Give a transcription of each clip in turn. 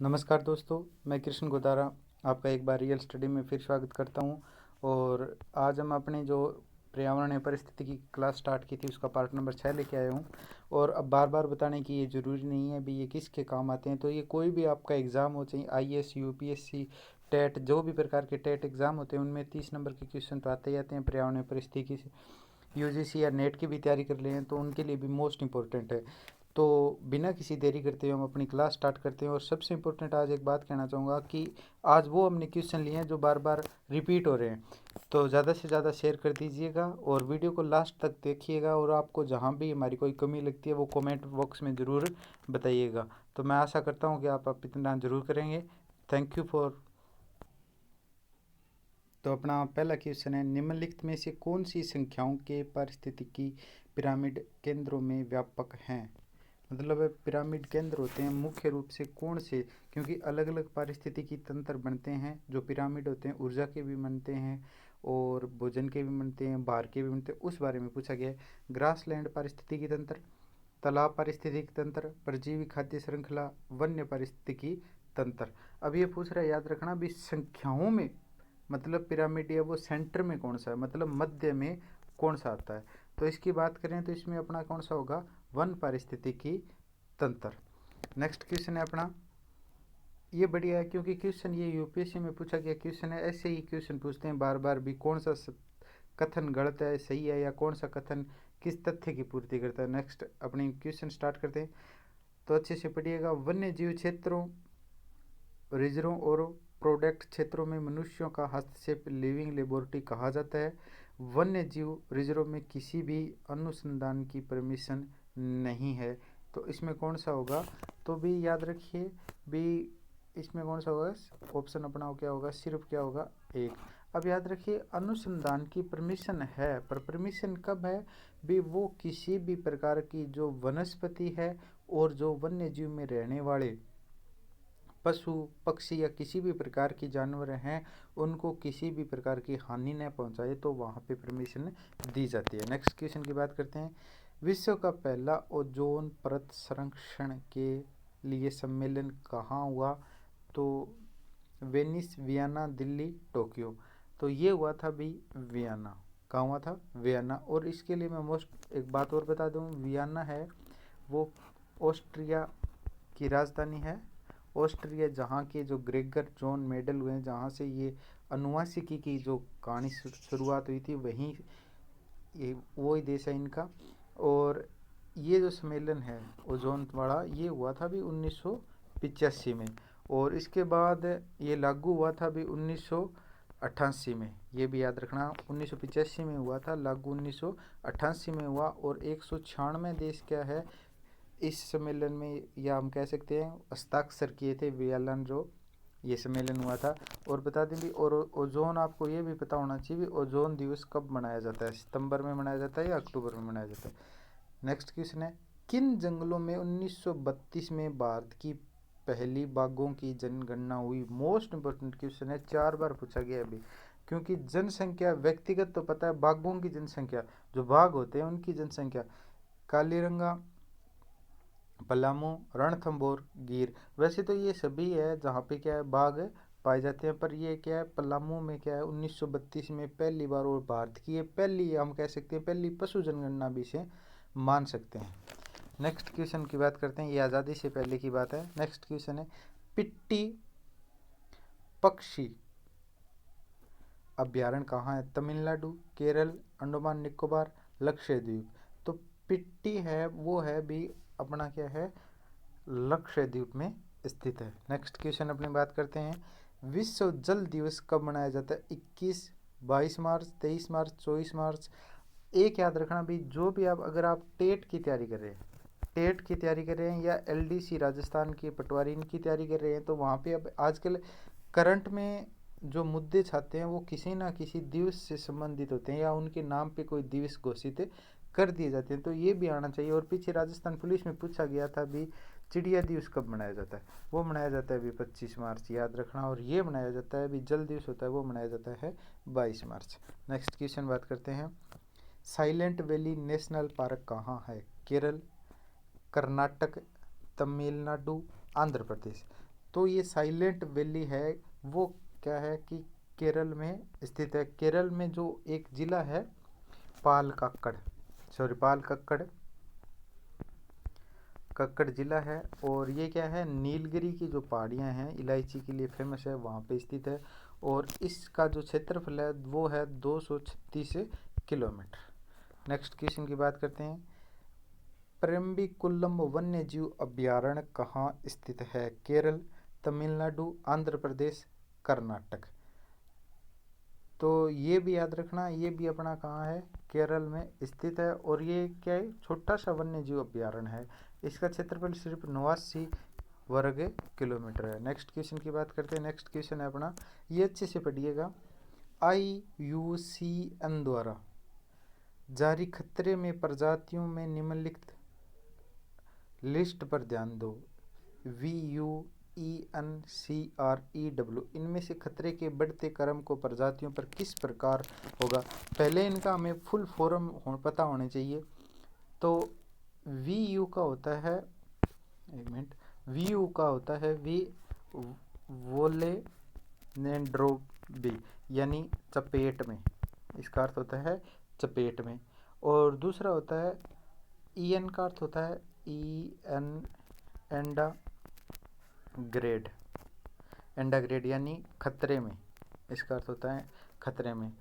नमस्कार दोस्तों, मैं कृष्ण गोदारा आपका एक बार रियल स्टडी में फिर स्वागत करता हूं। और आज हम अपनी जो पर्यावरण या परिस्थिति की क्लास स्टार्ट की थी उसका पार्ट नंबर 6 लेके आए हूं। और अब बार बार बताने की ये ज़रूरी नहीं है भी ये किसके काम आते हैं। तो ये कोई भी आपका एग्ज़ाम हो, चाहे IAS UPSC टेट, जो भी प्रकार के टेट एग्ज़ाम होते हैं उनमें 30 नंबर के क्वेश्चन तो आते ही आते हैं। पर्यावरण या परिस्थिति की UGC या नेट की भी तैयारी कर रहे हैं तो उनके लिए भी मोस्ट इंपॉर्टेंट है। तो बिना किसी देरी करते हुए हम अपनी क्लास स्टार्ट करते हैं। और सबसे इम्पोर्टेंट आज एक बात कहना चाहूँगा कि आज वो हमने क्वेश्चन लिए हैं जो बार बार रिपीट हो रहे हैं। तो ज़्यादा से ज़्यादा शेयर कर दीजिएगा और वीडियो को लास्ट तक देखिएगा। और आपको जहाँ भी हमारी कोई कमी लगती है वो कमेंट बॉक्स में ज़रूर बताइएगा। तो मैं आशा करता हूँ कि आप इतना ज़रूर करेंगे। Thank you for. तो अपना पहला क्वेश्चन है, निम्नलिखित में से कौन सी संख्याओं के पारिस्थितिकी पिरामिड केंद्रों में व्यापक हैं। मतलब पिरामिड केंद्र होते हैं मुख्य रूप से कौन से, क्योंकि अलग अलग पारिस्थितिकी तंत्र बनते हैं। जो पिरामिड होते हैं ऊर्जा के भी बनते हैं और भोजन के भी बनते हैं, भार के भी बनते हैं, उस बारे में पूछा गया है। ग्रासलैंड पारिस्थितिकी तंत्र, तालाब पारिस्थितिकी तंत्र, परजीवी खाद्य श्रृंखला, वन्य पारिस्थितिकी तंत्र। अब ये पूछ रहा है, याद रखना भी संख्याओं में मतलब पिरामिड या वो सेंटर में कौन सा है, मतलब मध्य में कौन सा आता है। तो इसकी बात करें तो इसमें अपना कौन सा होगा, वन पारिस्थितिकी तंत्र। नेक्स्ट क्वेश्चन है अपना, ये बढ़िया है क्योंकि क्वेश्चन ये UPSC में पूछा गया क्वेश्चन है। ऐसे ही क्वेश्चन पूछते हैं बार बार भी कौन सा कथन गलत है, सही है, या कौन सा कथन किस तथ्य की पूर्ति करता है। नेक्स्ट अपनी क्वेश्चन स्टार्ट करते हैं। तो अच्छे से पढ़िएगा। वन्य जीव क्षेत्रों, रिजर्व और प्रोडक्ट क्षेत्रों में मनुष्यों का हस्तक्षेप लिविंग लेबोरेटरी कहा जाता है। वन्य जीव रिजर्व में किसी भी अनुसंधान की परमिशन नहीं है। तो इसमें कौन सा होगा, तो भी याद रखिए भी इसमें कौन सा होगा, ऑप्शन अपना क्या होगा, सिर्फ क्या होगा, एक। अब याद रखिए अनुसंधान की परमिशन है, पर परमिशन कब है भी, वो किसी भी प्रकार की जो वनस्पति है और जो वन्य जीव में रहने वाले पशु पक्षी या किसी भी प्रकार की जानवर हैं उनको किसी भी प्रकार की हानि न पहुंचाए तो वहाँ पे परमिशन दी जाती है। नेक्स्ट क्वेश्चन की बात करते हैं। विश्व का पहला ओजोन परत संरक्षण के लिए सम्मेलन कहाँ हुआ। तो वेनिस, वियना, दिल्ली, टोक्यो। तो ये हुआ था भी वियना। कहाँ हुआ था, वियना। और इसके लिए मैं मोस्ट एक बात और बता दूँ, वियना है वो ऑस्ट्रिया की राजधानी है। ऑस्ट्रिया जहाँ के जो ग्रेगर जॉन मेडल हुए हैं, जहाँ से ये अनुवांशिकी की जो कहानी शुरुआत हुई थी, वहीं ये वो ही देश है इनका। और ये जो सम्मेलन है ओजोन वाला, ये हुआ था भी 1985 में। और इसके बाद ये लागू हुआ था भी 1988 में। ये भी याद रखना, 1985 में हुआ था लागू, 1988 में हुआ। और 196 देश क्या है इस सम्मेलन में, या हम कह सकते हैं हस्ताक्षर किए थे वियलन जो ये सम्मेलन हुआ था। और बता दें भी, और ओजोन आपको ये भी पता होना चाहिए ओजोन दिवस कब मनाया जाता है, सितंबर में मनाया जाता है या अक्टूबर में मनाया जाता है। नेक्स्ट क्वेश्चन है, किन जंगलों में 1932 में भारत की पहली बाघों की जनगणना हुई। मोस्ट इंपॉर्टेंट क्वेश्चन है, 4 बार पूछा गया अभी। क्योंकि जनसंख्या व्यक्तिगत तो पता है, बाघों की जनसंख्या, जो बाघ होते हैं उनकी जनसंख्या, कालीरंगा, पलामू, रणथंभौर, गिर। वैसे तो ये सभी है जहाँ पे क्या है बाघ पाए जाते हैं, पर ये क्या है पलामू में क्या है 1932 में पहली बार, और भारत की ये पहली, हम कह सकते हैं पहली पशु जनगणना भी इसे मान सकते हैं। नेक्स्ट क्वेश्चन की बात करते हैं, ये आज़ादी से पहले की बात है। नेक्स्ट क्वेश्चन है, पिट्टी पक्षी अभ्यारण्य कहाँ है। तमिलनाडु, केरल, अंडमान निकोबार, लक्षद्वीप। तो पिट्टी है वो है भी अपना क्या है लक्षद्वीप में स्थित है। नेक्स्ट क्वेश्चन अपनी बात करते हैं, विश्व जल दिवस कब मनाया जाता है। 21, 22 मार्च, 23 मार्च, 24 मार्च। एक याद रखना भी, जो भी आप अगर आप टेट की तैयारी कर रहे हैं, टेट की तैयारी कर रहे हैं या LDC राजस्थान की पटवारी इनकी तैयारी कर रहे हैं, तो वहाँ पे अब आजकल करंट में जो मुद्दे छाते हैं वो किसी ना किसी दिवस से संबंधित होते हैं या उनके नाम पे कोई दिवस घोषित कर दिए जाते हैं। तो ये भी आना चाहिए। और पीछे राजस्थान पुलिस में पूछा गया था भी चिड़िया दिवस कब मनाया जाता है। वो मनाया जाता है भी 25 मार्च, याद रखना। और ये मनाया जाता है भी जल दिवस होता है वो मनाया जाता है 22 मार्च। नेक्स्ट क्वेश्चन बात करते हैं, साइलेंट वैली नेशनल पार्क कहाँ है। केरल, कर्नाटक, तमिलनाडु, आंध्र प्रदेश। तो ये साइलेंट वैली है वो क्या है कि केरल में स्थित है। केरल में जो एक जिला है पाल कक्कड़ जिला है, और ये क्या है, नीलगिरी की जो पहाड़ियाँ हैं इलायची के लिए फेमस है, वहाँ पे स्थित है। और इसका जो क्षेत्रफल है वो है 236 किलोमीटर। नेक्स्ट क्वेश्चन की बात करते हैं। परम्बिकुलम वन्य जीव अभयारण्य कहाँ स्थित है? केरल, तमिलनाडु, आंध्र प्रदेश, कर्नाटक। तो ये भी याद रखना, ये भी अपना कहाँ है, केरल में स्थित है। और ये क्या है, छोटा सा वन्य जीव अभयारण्य है। इसका क्षेत्रफल सिर्फ 89 वर्ग किलोमीटर है। नेक्स्ट क्वेश्चन की बात करते हैं। नेक्स्ट क्वेश्चन है अपना, ये अच्छे से पढ़िएगा। IUCN द्वारा जारी खतरे में प्रजातियों में निम्नलिखित लिस्ट पर ध्यान दो। VUENCREW इनमें से खतरे के बढ़ते क्रम को प्रजातियों पर किस प्रकार होगा? पहले इनका हमें फुल फॉर्म पता होने चाहिए। तो VU का होता है, एक मिनट, VU का होता है वी वोलेनेंड्रोबी, यानी चपेट में, इसका अर्थ होता है चपेट में। और दूसरा होता है EN का अर्थ होता है EN एंडाग्रेड यानी खतरे में, इसका अर्थ होता है खतरे में।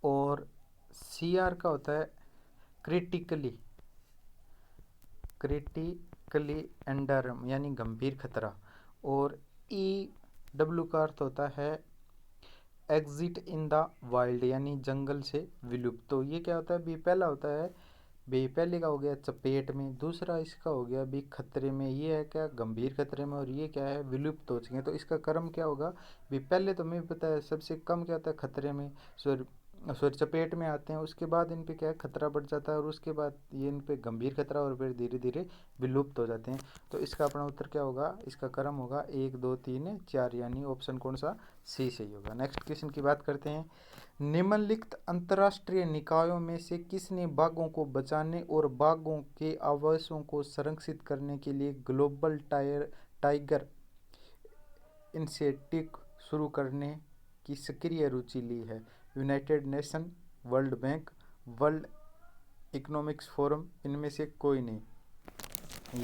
और CR का होता है क्रिटिकली एंडरम यानी गंभीर खतरा। और EW का अर्थ होता है एग्जिट इन द वाइल्ड यानी जंगल से विलुप्त। तो ये क्या होता है, भी पहला होता है, भी पहले का हो गया चपेट में, दूसरा इसका हो गया भी खतरे में, ये है क्या, गंभीर खतरे में, और ये क्या है, विलुप्त हो चुके हैं। तो इसका क्रम क्या होगा, भी पहले तो हमें पता है सबसे कम क्या होता है, खतरे में, सॉरी चपेट में आते हैं, उसके बाद इन पे क्या है, खतरा बढ़ जाता है, और उसके बाद ये इन पे गंभीर खतरा, और फिर धीरे धीरे विलुप्त हो जाते हैं। तो इसका अपना उत्तर क्या होगा, इसका क्रम होगा 1 2 3 4, यानी ऑप्शन कौन सा, C सही होगा। नेक्स्ट क्वेश्चन की बात करते हैं। निम्नलिखित अंतर्राष्ट्रीय निकायों में से किसने बाघों को बचाने और बाघों के आवासों को संरक्षित करने के लिए ग्लोबल टाइगर इनिशिएटिव शुरू करने की सक्रिय रुचि ली है? United nation, world bank, world economics forum, इनमें से कोई नहीं।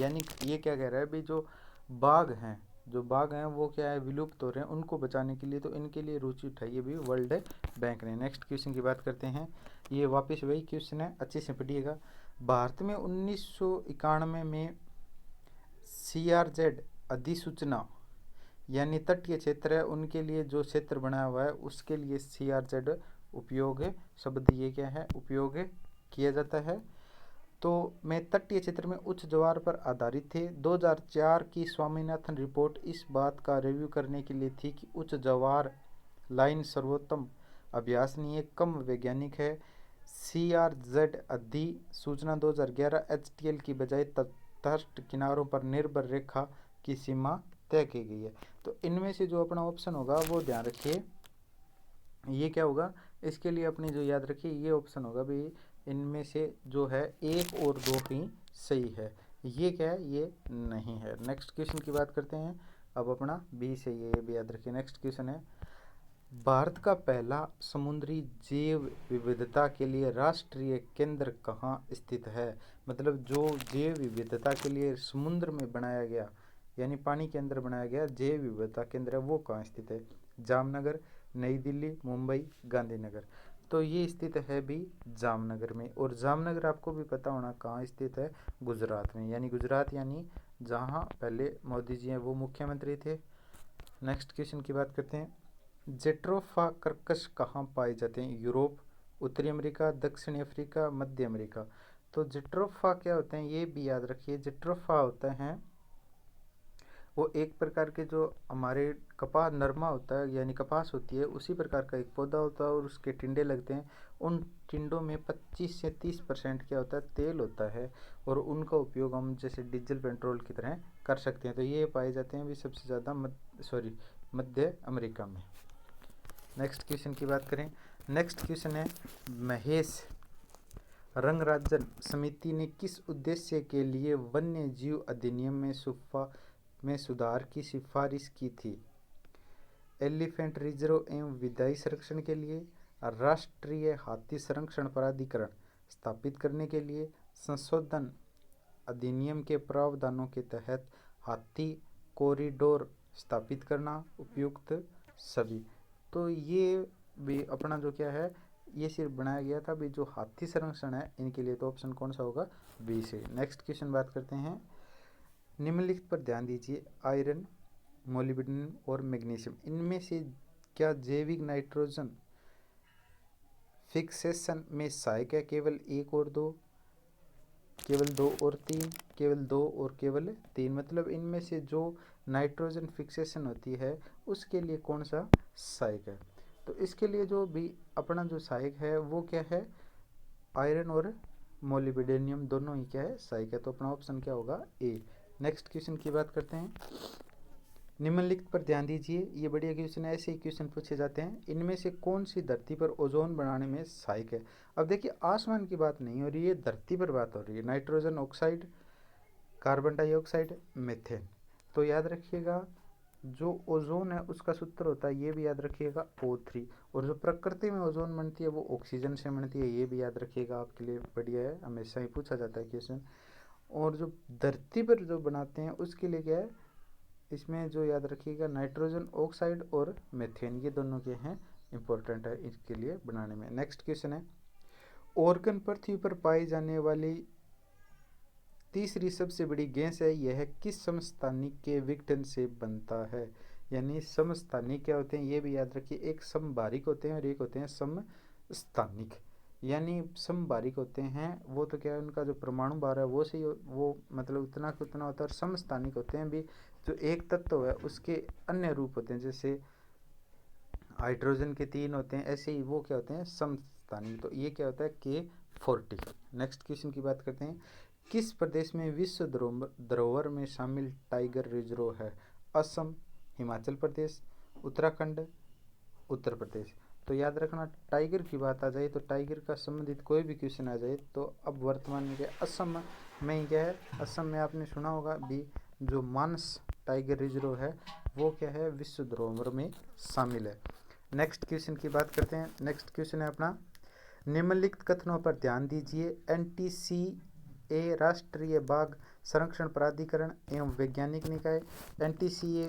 यानी ये क्या कह रहा है भी, जो बाघ हैं वो क्या है, विलुप्त हो रहे हैं, उनको बचाने के लिए तो इनके लिए रुचि उठाई है भी वर्ल्ड बैंक ने। नेक्स्ट क्वेश्चन की बात करते हैं। ये वापस वही क्वेश्चन है, अच्छे से पढ़िएगा। भारत में 1991 में CRZ अधिसूचना यानी तटीय क्षेत्र है, उनके लिए जो क्षेत्र बनाया हुआ है उसके लिए CRZ उपयोग शब्द ये क्या है, उपयोग किया जाता है। तो मैं तटीय क्षेत्र में उच्च ज्वार पर आधारित थे। 2004 की स्वामीनाथन रिपोर्ट इस बात का रिव्यू करने के लिए थी कि उच्च ज्वार लाइन सर्वोत्तम अभ्यासनीय कम वैज्ञानिक है। CRZ अधिसूचना 2011 HTL की बजाय तटस्थ किनारों पर निर्भर रेखा की सीमा तय की गई है। तो इनमें से जो अपना ऑप्शन होगा वो ध्यान रखिए, ये क्या होगा, इसके लिए अपनी जो याद रखिए ये ऑप्शन होगा भाई, इनमें से जो है 1 और 2 ही सही है, ये क्या है, ये नहीं है। नेक्स्ट क्वेश्चन की बात करते हैं। अब अपना B से ये भी याद रखिए। नेक्स्ट क्वेश्चन है, भारत का पहला समुद्री जैव विविधता के लिए राष्ट्रीय केंद्र कहाँ स्थित है? मतलब जो जैव विविधता के लिए समुद्र में बनाया गया यानी पानी के अंदर बनाया गया जैव विविधता केंद्र है, वो कहाँ स्थित है? जामनगर, नई दिल्ली, मुंबई, गांधीनगर। तो ये स्थित है भी जामनगर में। और जामनगर आपको भी पता होना कहाँ स्थित है, गुजरात में, यानी गुजरात यानी जहाँ पहले मोदी जी हैं वो मुख्यमंत्री थे। नेक्स्ट क्वेश्चन की बात करते हैं। जेट्रोफा कर्कश कहाँ पाए जाते हैं? यूरोप, उत्तरी अमेरिका, दक्षिणी अफ्रीका, मध्य अमेरिका। तो जेट्रोफा क्या होते हैं ये भी याद रखिए। जेट्रोफा होते हैं वो एक प्रकार के जो हमारे कपास नरमा होता है यानी कपास होती है उसी प्रकार का एक पौधा होता है, और उसके टिंडे लगते हैं। उन टिंडों में 25 से 30% क्या होता है, तेल होता है, और उनका उपयोग हम जैसे डीजल पेट्रोल की तरह कर सकते हैं। तो ये पाए जाते हैं भी सबसे ज़्यादा मध्य अमेरिका में। नेक्स्ट क्वेश्चन की बात करें। नेक्स्ट क्वेश्चन है, महेश रंगराजन समिति ने किस उद्देश्य के लिए वन्य जीव अधिनियम में में सुधार की सिफारिश की थी। एलिफेंट रिजर्व एवं विधायी संरक्षण के लिए राष्ट्रीय हाथी संरक्षण प्राधिकरण स्थापित करने के लिए संशोधन अधिनियम के प्रावधानों के तहत हाथी कॉरिडोर स्थापित करना उपयुक्त सभी। तो ये भी अपना जो क्या है, ये सिर्फ बनाया गया था भी जो हाथी संरक्षण है इनके लिए, तो ऑप्शन कौन सा होगा, बी से। नेक्स्ट क्वेश्चन बात करते हैं, निम्नलिखित पर ध्यान दीजिए, आयरन, मोलिब्डेनम और मैग्नीशियम इनमें से क्या जैविक नाइट्रोजन फिक्सेशन में सहायक है? केवल 1 और 2, केवल 2 और 3, केवल 2 और केवल 3, मतलब इनमें से जो नाइट्रोजन फिक्सेशन होती है उसके लिए कौन सा सहायक है? तो इसके लिए जो भी अपना जो सहायक है वो क्या है, आयरन और मोलिब्डेनम दोनों ही क्या है, सहायक है। तो अपना ऑप्शन क्या होगा, ए। नेक्स्ट क्वेश्चन की बात करते हैं, निम्नलिखित पर ध्यान दीजिए, ये बढ़िया क्वेश्चन है, ऐसे ही क्वेश्चन पूछे जाते हैं। इनमें से कौन सी धरती पर ओजोन बनाने में सहायक है? अब देखिए आसमान की बात नहीं हो रही है, धरती पर बात हो रही है। Nitrogen oxide, carbon dioxide, methane. तो याद रखिएगा जो ओजोन है उसका सूत्र होता है, ये भी याद रखिएगा, O3। और जो प्रकृति में ओजोन बनती है वो ऑक्सीजन से बनती है, ये भी याद रखिएगा, आपके लिए बढ़िया है, हमेशा ही पूछा जाता है क्वेश्चन। और जो धरती पर जो बनाते हैं उसके लिए क्या है, इसमें जो याद रखिएगा नाइट्रोजन ऑक्साइड और मीथेन, ये दोनों के हैं, इंपॉर्टेंट है इसके लिए बनाने में। नेक्स्ट क्वेश्चन है, ऑर्गन पृथ्वी पर पाई जाने वाली तीसरी सबसे बड़ी गैस है, यह किस समस्थानिक के विघटन से बनता है? यानी समस्थानिक क्या होते हैं ये भी याद रखिए, एक समबारिक होते हैं और एक होते हैं समस्थानिक। यानी समबारिक होते हैं वो तो क्या है, उनका जो परमाणु भार है वो से वो मतलब उतना कि उतना होता है। और समस्थानिक होते हैं भी जो एक तत्व है उसके अन्य रूप होते हैं, जैसे हाइड्रोजन के 3 होते हैं, ऐसे ही वो क्या होते हैं, समस्थानिक। तो ये क्या होता है, K40। नेक्स्ट क्वेश्चन की बात करते हैं, किस प्रदेश में विश्व धरोहर में शामिल टाइगर रिजर्व है? असम, हिमाचल प्रदेश, उत्तराखंड, उत्तर प्रदेश। तो याद रखना टाइगर की बात आ जाए तो टाइगर का संबंधित कोई भी क्वेश्चन आ जाए तो अब वर्तमान में क्या असम में ही क्या है, असम में आपने सुना होगा भी जो मानस टाइगर रिजर्व है वो क्या है, विश्व धरोहर में शामिल है। नेक्स्ट क्वेश्चन की बात करते हैं, नेक्स्ट क्वेश्चन है अपना, निम्नलिखित कथनों पर ध्यान दीजिए, NTCA राष्ट्रीय बाघ संरक्षण प्राधिकरण एवं वैज्ञानिक निकाय, NTCA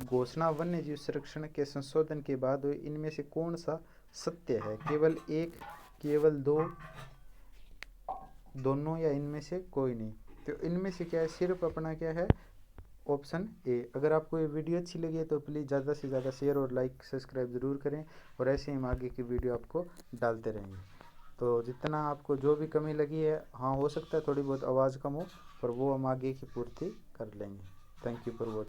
घोषणा वन्य जीव संरक्षण के संशोधन के बाद हुई, इनमें से कौन सा सत्य है? केवल 1, केवल 2, दोनों, या इनमें से कोई नहीं? तो इनमें से क्या है, सिर्फ अपना क्या है, ऑप्शन ए। अगर आपको ये वीडियो अच्छी लगी है तो प्लीज़ ज़्यादा से ज़्यादा शेयर और लाइक सब्सक्राइब ज़रूर करें, और ऐसे ही हम आगे की वीडियो आपको डालते रहेंगे। तो जितना आपको जो भी कमी लगी है, हाँ हो सकता है थोड़ी बहुत आवाज़ कम हो, पर वो हम आगे की पूर्ति कर लेंगे। Thank you for watching.